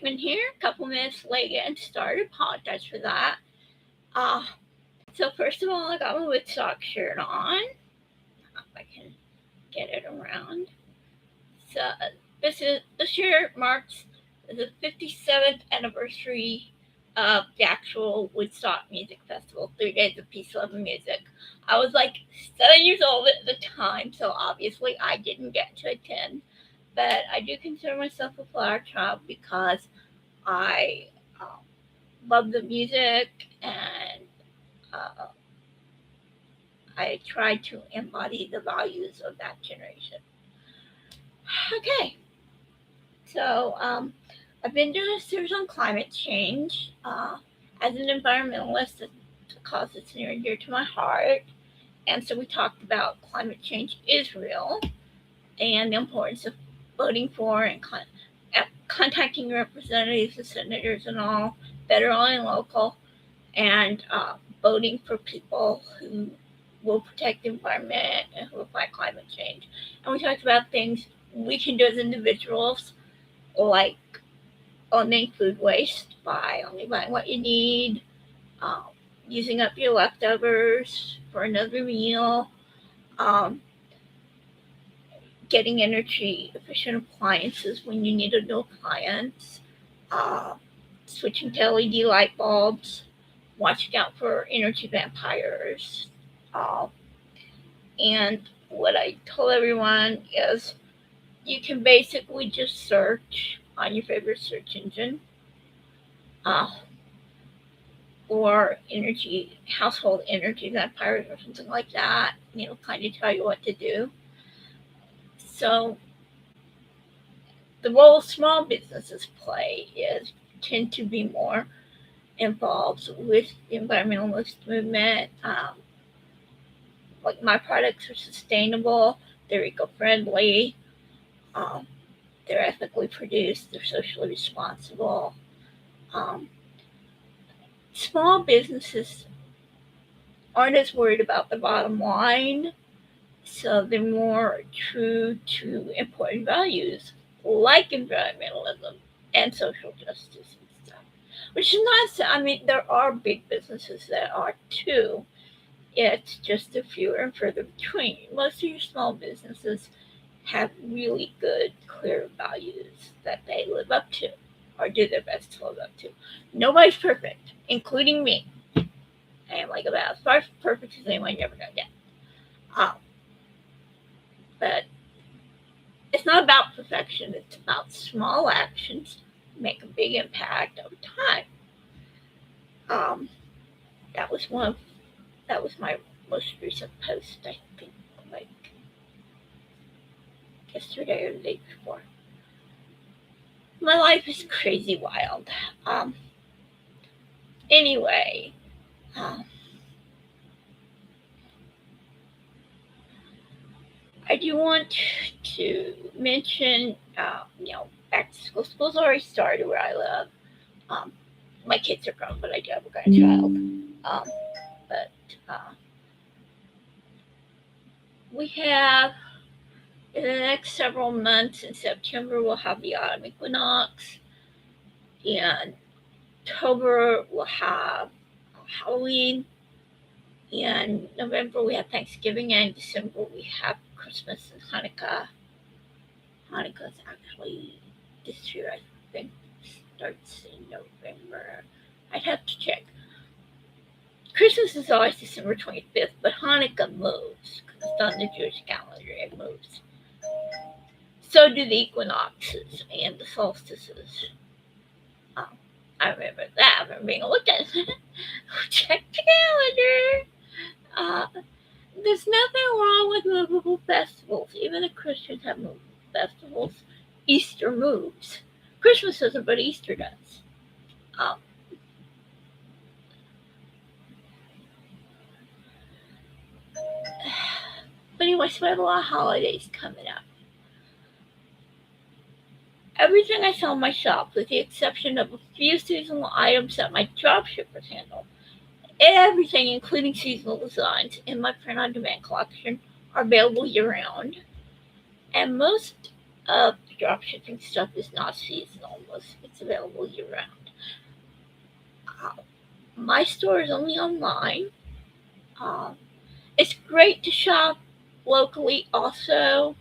Blackman here, a couple minutes late getting started. Apologize for that. So first of all, I got my Woodstock shirt on. If I can get it around. So this year marks the 57th anniversary of the actual Woodstock Music Festival, 3 days of peace, love, and music. I was like 7 years old at the time, so obviously I didn't get to attend. But I do consider myself a flower child because I love the music and uh, I try to embody the values of that generation. Okay, so I've been doing a series on climate change. As an environmentalist, the cause is near and dear to my heart. And so we talked about climate change is real and the importance of voting for and contacting representatives and senators and all, federal and local, and voting for people who will protect the environment and who will fight climate change. And we talked about things we can do as individuals, like eliminating food waste by only buying what you need, using up your leftovers for another meal, getting energy efficient appliances when you need a new appliance, switching to LED light bulbs, watching out for energy vampires. And what I told everyone is you can basically just search on your favorite search engine or household energy vampires or something like that, and it'll kind of tell you what to do. So the role small businesses play tend to be more involved with the environmentalist movement. Like my products are sustainable, they're eco-friendly, they're ethically produced, they're socially responsible. Small businesses aren't as worried about the bottom line, so they're more true to important values like environmentalism and social justice and stuff. Which is not, there are big businesses that are too. It's just a fewer and further between. Most of your small businesses have really good, clear values that they live up to or do their best to live up to. Nobody's perfect, including me. I am like about as far as perfect as anyone's ever gonna get. But it's not about perfection, it's about small actions make a big impact over time. That was my most recent post, I think, like yesterday or the day before. My life is crazy wild. Anyway, I do want to mention, back to school. School's already started where I live. My kids are grown, but I do have a grandchild. But we have, in the next several months, in September, we'll have the autumn equinox. In October, we'll have Halloween. In November, we have Thanksgiving, and in December, we have Christmas and Hanukkah. Hanukkah's actually this year, I think, starts in November. I'd have to check. Christmas is always December 25th, but Hanukkah moves because it's on the Jewish calendar. It moves. So do the equinoxes and the solstices. I remember that. I remember being looked at. Check the calendar. There's nothing wrong with movable festivals. Even the Christians have movable festivals. Easter moves. Christmas doesn't, but Easter does. But anyway, so we have a lot of holidays coming up. Everything I sell in my shop, with the exception of a few seasonal items that my dropshippers handle, everything, including seasonal designs, in my print-on-demand collection are available year-round. And most Dropshipping stuff is not seasonal. It's available year round. My store is only online. Uh, it's great to shop locally also.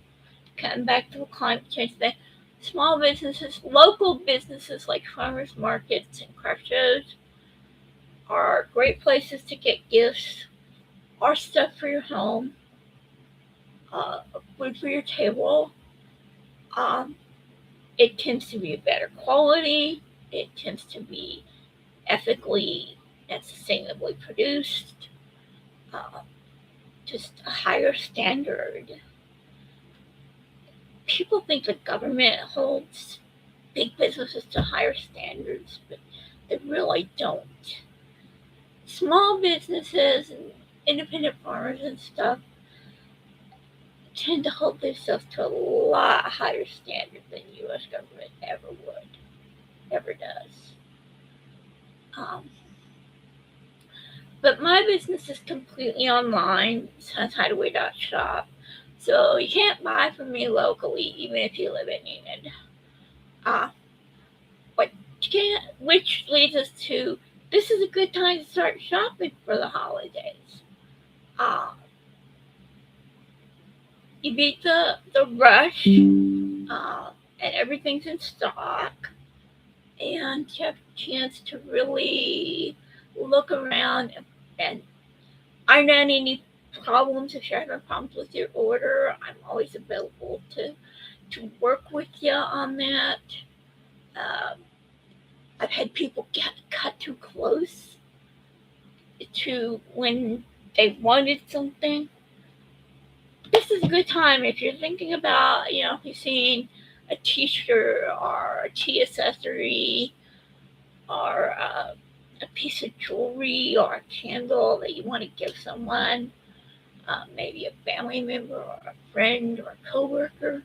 Coming back to the climate change thing, small businesses, local businesses like farmers markets and craft shows are great places to get gifts or stuff for your home, uh, food for your table. Um, it tends to be better quality. It tends to be ethically and sustainably produced. Uh, just a higher standard. People think the government holds big businesses to higher standards, but they really don't. Small businesses and independent farmers and stuff tend to hold themselves to a lot higher standard than the U.S. government ever would, ever does. Um, but my business is completely online. It's on hideaway.shop. So you can't buy from me locally, even if you live in Enid. Uh, but you can't, which leads us to this is a good time to start shopping for the holidays. Uh, you beat the rush, and everything's in stock, and you have a chance to really look around and iron out any problems. If you're having problems with your order, I'm always available to work with you on that. Um, I've had people get cut too close to when they wanted something. This is a good time if you're thinking about, if you're seeing a t-shirt or a tea accessory or a piece of jewelry or a candle that you want to give someone, maybe a family member or a friend or a coworker.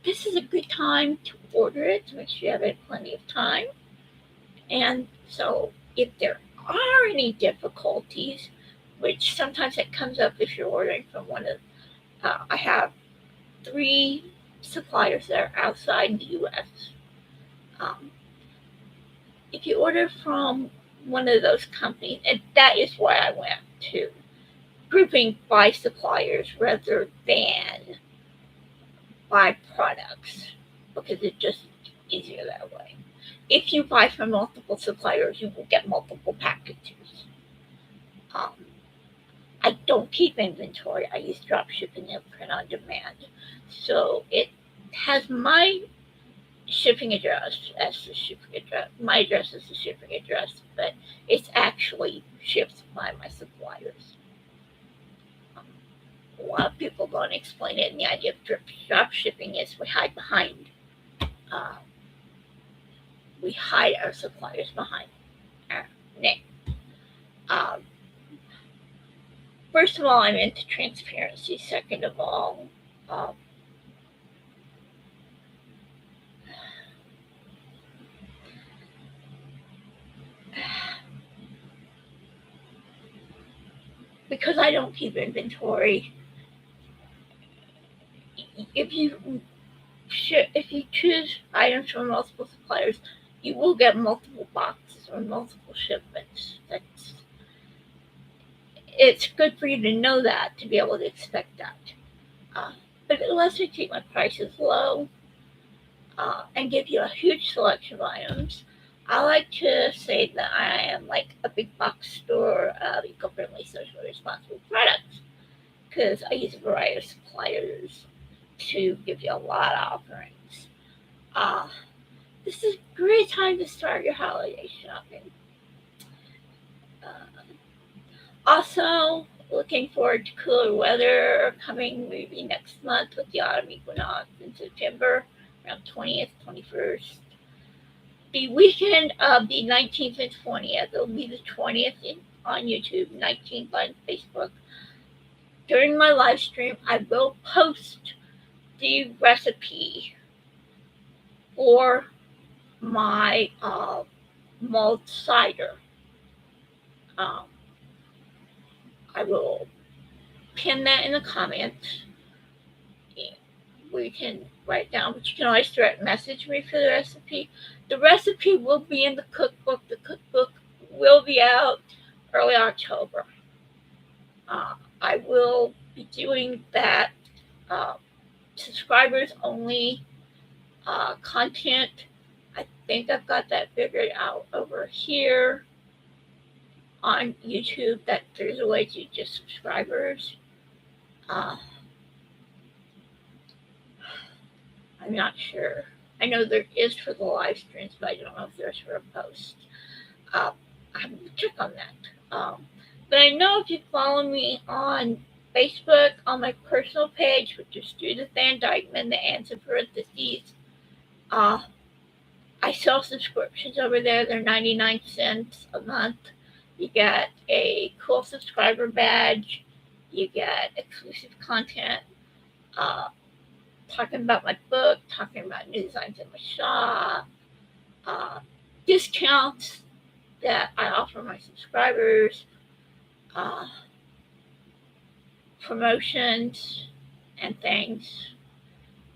This is a good time to order it to make sure you have it plenty of time. And so if there are any difficulties, which sometimes it comes up if you're ordering from one of, I have 3 suppliers that are outside the U.S. Um, if you order from one of those companies, and that is why I went to grouping by suppliers rather than by products, because it's just easier that way. If you buy from multiple suppliers, you will get multiple packages. Um, I don't keep inventory. I use drop shipping and print on demand. So it has my shipping address as the shipping address. My address is the shipping address, but it's actually shipped by my suppliers. A lot of people don't explain it, and the idea of drop shipping is uh, we hide our suppliers behind our name. Um, First of all, I'm into transparency. Second of all, um, because I don't keep inventory, if you if you choose items from multiple suppliers, you will get multiple boxes or multiple shipments. It's good for you to know that, to be able to expect that. Uh, but it lets me keep my prices low and give you a huge selection of items. I like to say that I am like a big box store of eco-friendly, socially responsible products because I use a variety of suppliers to give you a lot of offerings. Uh, this is a great time to start your holiday shopping. Uh, Also, looking forward to cooler weather coming maybe next month with the autumn equinox in September, around 20th, 21st. The weekend of the 19th and 20th, it'll be the 20th on YouTube, 19th on Facebook. During my live stream, I will post the recipe for my malt cider. Um, I will pin that in the comments. we can write down, but you can always direct message me for the recipe. The recipe will be in the cookbook. The cookbook will be out early October. I will be doing that subscribers only content. I think I've got that figured out over here on YouTube, that there's a way to just subscribers. I'm not sure. I know there is for the live streams, but I don't know if there's for a post. I have to check on that. But I know if you follow me on Facebook on my personal page, which is Judith Van Dykeman, the answer parentheses, I sell subscriptions over there. They're 99 cents a month. You get a cool subscriber badge. You get exclusive content, talking about my book, talking about new designs in my shop, discounts that I offer my subscribers, promotions, and things.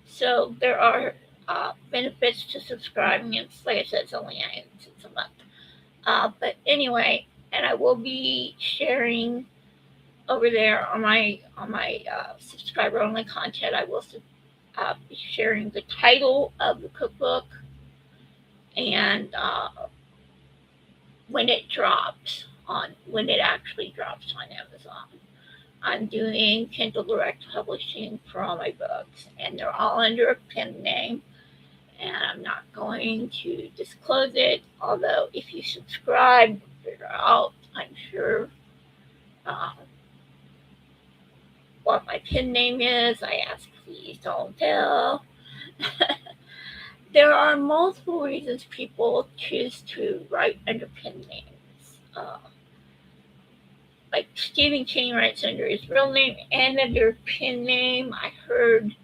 So there are benefits to subscribing. It's like I said, it's only 9 cents a month. But anyway, and I will be sharing over there on my subscriber only content. I will be sharing the title of the cookbook and when it actually drops on Amazon. I'm doing Kindle Direct Publishing for all my books, and they're all under a pen name, and I'm not going to disclose it, although if you subscribe, figure out, I'm sure, what my pen name is. I ask, please don't tell. There are multiple reasons people choose to write under pen names. Like Stephen King writes under his real name and under a pen name. I heard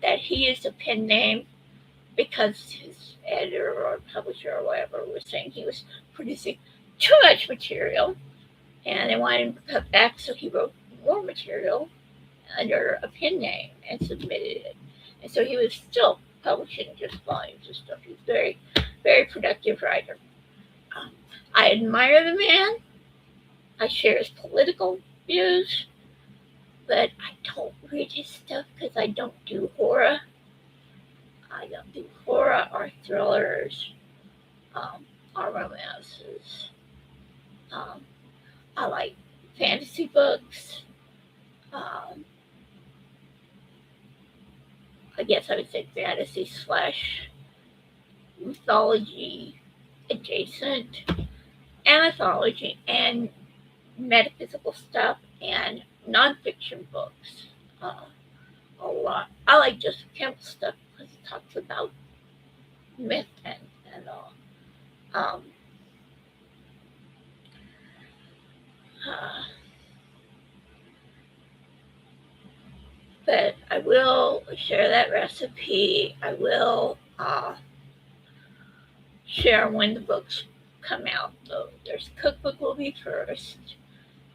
that he used a pen name because his editor or publisher or whatever was saying he was producing too much material and they wanted him to cut back, so he wrote more material under a pen name and submitted it. And so he was still publishing just volumes of stuff. He's a very, very productive writer. I admire the man. I share his political views, but I don't read his stuff because I don't do horror. I don't do horror or thrillers or romances. I like fantasy books. I guess I would say fantasy / mythology adjacent, and mythology and metaphysical stuff and nonfiction books. A lot. I like Joseph Campbell stuff because he talks about myth and all. But I will share that recipe. I will share when the books come out. So there's cookbook will be first,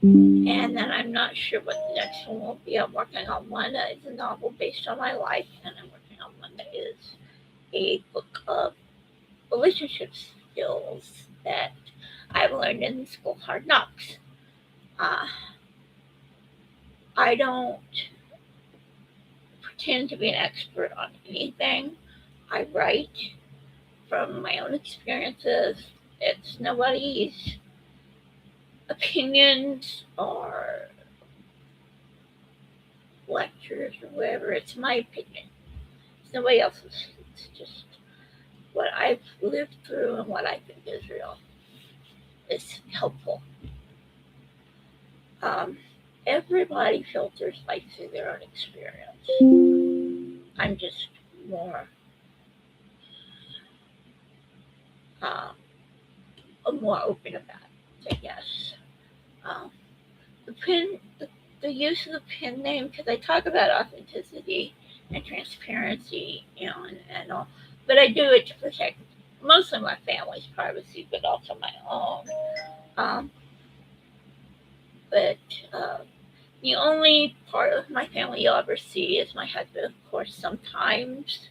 and then I'm not sure what the next one will be. I'm working on one that is a novel based on my life, and I'm working on one that is a book of relationship skills that I've learned in the school of hard knocks. I don't pretend to be an expert on anything. I write from my own experiences. It's nobody's opinions or lectures or whatever. It's my opinion. It's nobody else's. It's just what I've lived through and what I think is real. It's helpful. Everybody filters life through their own experience. I'm just more open about it, I guess. The use of the pen name, because I talk about authenticity and transparency, and all, but I do it to protect mostly my family's privacy, but also my own. But The only part of my family you'll ever see is my husband, of course, sometimes.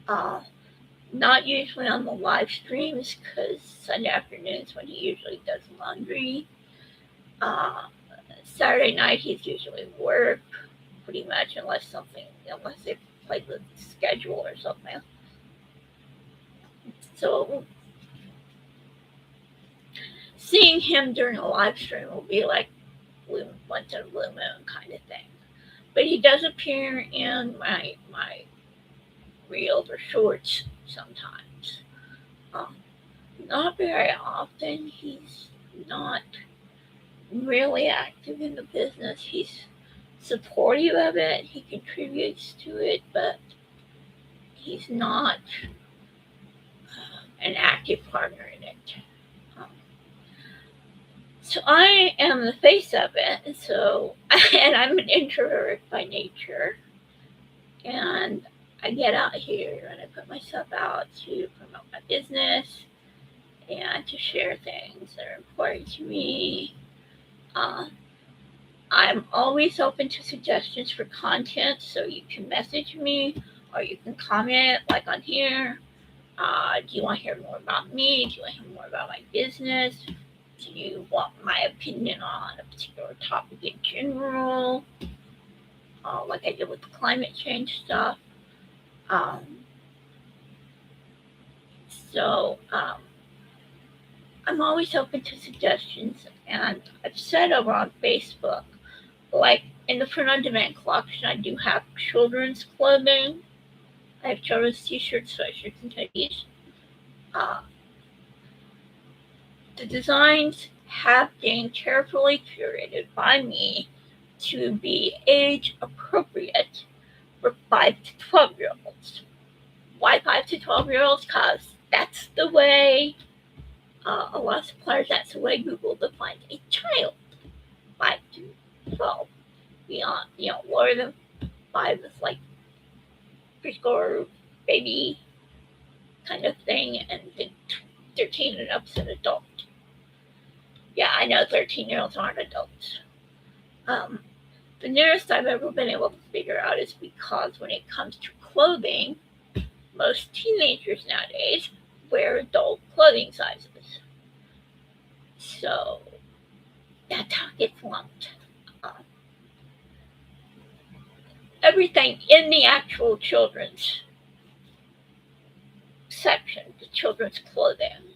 Uh, Not usually on the live streams because Sunday afternoons when he usually does laundry. Uh, Saturday night he's usually work pretty much unless they play the schedule or something. So seeing him during a live stream will be like once in a blue moon kind of thing. But he does appear in my reels or shorts sometimes. Um, Not very often. He's not really active in the business. He's supportive of it. He contributes to it, but he's not an active partner in it. Um, so I am the face of it. So and I'm an introvert by nature, and I get out here and I put myself out to promote my business and to share things that are important to me. Uh, I'm always open to suggestions for content, so you can message me or you can comment like on here. Do you want to hear more about me? Do you want to hear more about my business? Do you want my opinion on a particular topic in general? Like I did with the climate change stuff. Um, so I'm always open to suggestions, and I've said over on Facebook, like in the print on demand collection, I do have children's clothing. I have children's t-shirts, sweatshirts, and hoodies. Uh, the designs have been carefully curated by me to be age appropriate for 5 to 12-year-olds. Why 5 to 12-year-olds? Because that's the way a lot of suppliers, that's the way Google defines a child. 5 to 12. Beyond, lower than 5 is like preschool or baby kind of thing, and then 13 and up is an adult. Yeah, I know 13-year-olds aren't adults. The nearest I've ever been able to figure out is because when it comes to clothing, most teenagers nowadays wear adult clothing sizes. So that's how it gets lumped. Everything in the actual children's section, the children's clothing,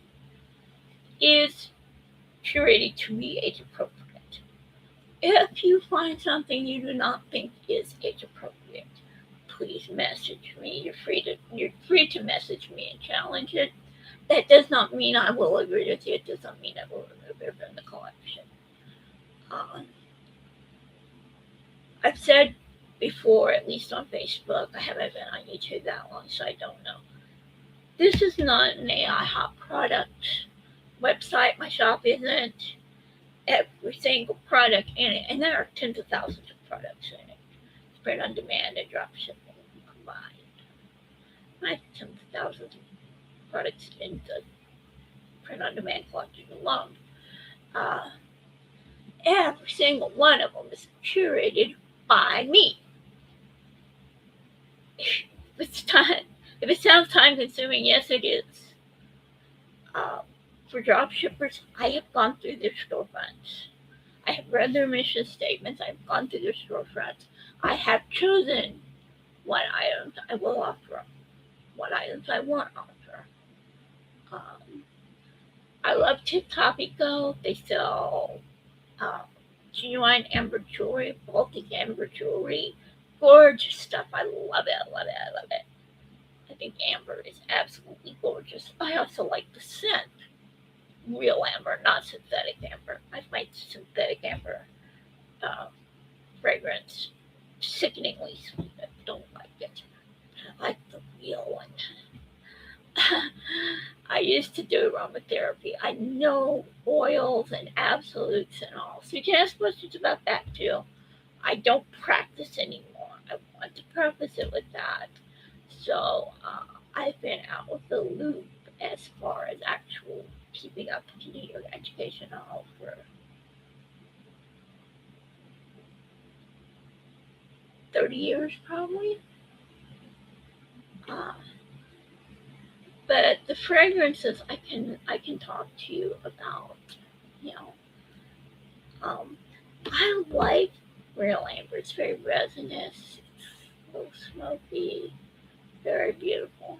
is curated to be age appropriate. If you find something you do not think is age appropriate, please message me. You're free to message me and challenge it. That does not mean I will agree with you. It does not mean I will remove it from the collection. I've said before, at least on Facebook, I haven't been on YouTube that long, so I don't know. This is not an AI hot product website. My shop isn't. Every single product in it, and there are tens of thousands of products in it. It's print on demand and drop shipping combined. I have tens of thousands of products in the print on demand collection alone. Every single one of them is curated by me. If it sounds time consuming, yes, it is. For drop shippers, I have gone through their storefronts. I have read their mission statements. I've gone through their storefronts. I have chosen what items I will offer, what items I won't offer. I love Tip Toppy Go. They sell genuine amber jewelry, Baltic amber jewelry. Gorgeous stuff. I love it. I love it. I love it. I think amber is absolutely gorgeous. I also like the scent. Real amber, not synthetic amber. I've made synthetic amber fragrance sickeningly sweet. I don't like it. I like the real one. I used to do aromatherapy. I know oils and absolutes and all. So you can ask questions about that too. I don't practice anymore. I want to practice it with that. So I've been out of the loop as far as actual keeping up to date with education and all for 30 years probably. Uh, but the fragrances I can talk to you about. You know, I like real amber. It's very resinous. It's a little smoky, very beautiful,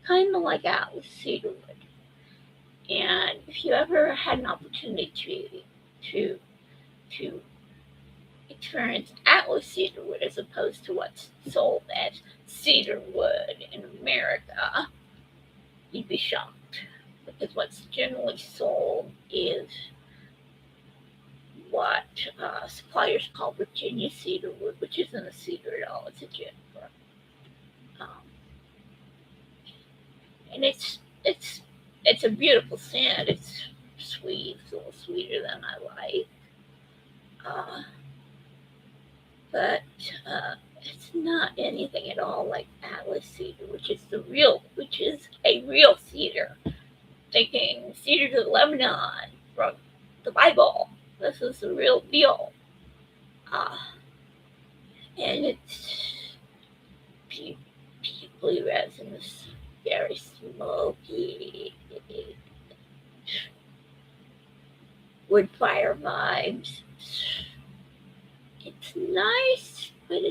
kind of like Atlas cedarwood. And if you ever had an opportunity to to experience Atlas cedarwood as opposed to what's sold as cedarwood in America, you'd be shocked because what's generally sold is what suppliers call Virginia cedarwood, which isn't a cedar at all; it's a juniper. Um, and it's a beautiful scent. It's sweet, it's a little sweeter than I like. Uh, but it's not anything at all like Atlas cedar, which is a real cedar. Thinking cedars of Lebanon from the Bible. This is the real deal, uh, and it's deeply resinous, very smoky, wood fire vibes. It's nice, but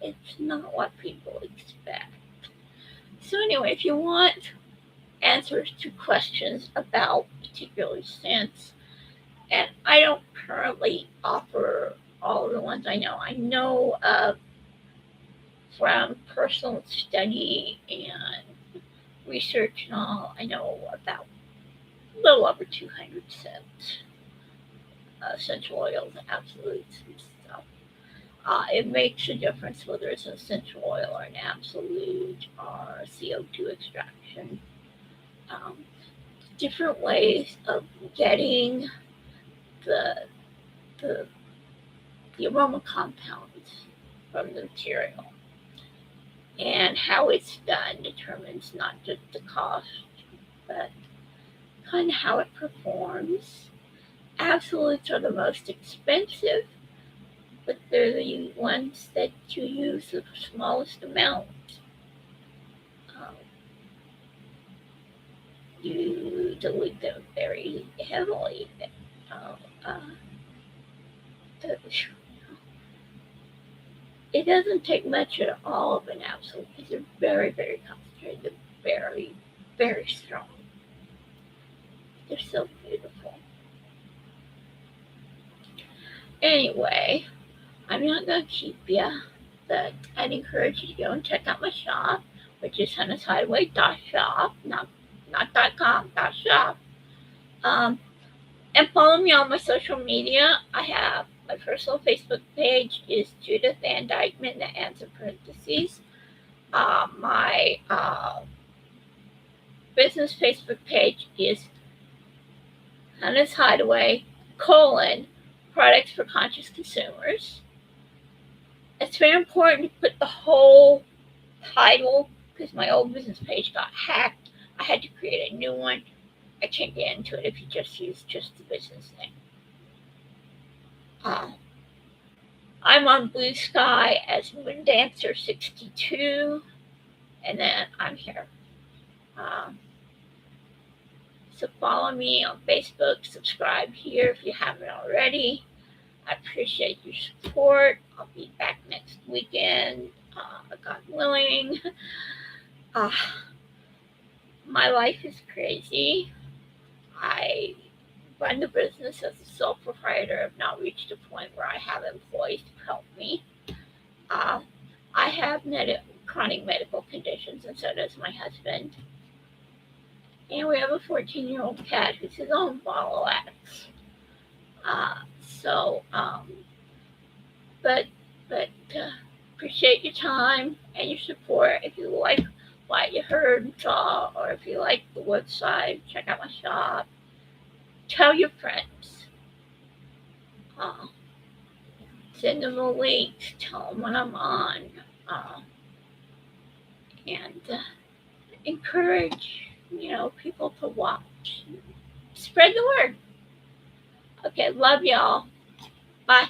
it's not what people expect. So anyway, if you want answers to questions about particular scents, and I don't currently offer all of the ones I know. I know from personal study and research and all, I know about a little over 200 scents, essential oils, and absolutes and stuff. It makes a difference whether it's an essential oil or an absolute or CO2 extraction. Um, Different ways of getting the, the, the aroma compounds from the material. And how it's done determines not just the cost, but kind of how it performs. Absolutes are the most expensive, but they're the ones that you use the smallest amount. Um, you dilute them very heavily. Uh, uh, it doesn't take much at all of an absolute because they're very, very concentrated, very, very strong. They're so beautiful. Anyway, I'm not going to keep you, but I'd encourage you to go and check out my shop, which is Hannah'sHideaway.shop, not .com, .shop. And follow me on my social media. I have my personal Facebook page is Judith Van Dykeman, that ends in parentheses. My business Facebook page is Hannah's Hideaway, products for conscious consumers. It's very important to put the whole title because my old business page got hacked. I had to create a new one. I can't get into it if you just use just the business name. I'm on Blue Sky as Moondancer62, and then I'm here. So follow me on Facebook, subscribe here if you haven't already. I appreciate your support. I'll be back next weekend, God willing. My life is crazy. I run the business as a sole proprietor. I've now reached a point where I have employees to help me. I have chronic medical conditions, and so does my husband. And we have a 14-year-old cat who's his own bottle of X. But appreciate your time and your support. If you like what you heard and saw, or if you like the website, check out my shop. Tell your friends. Send them the links. Tell them when I'm on. And encourage, people to watch. Spread the word. Okay, love y'all. Bye.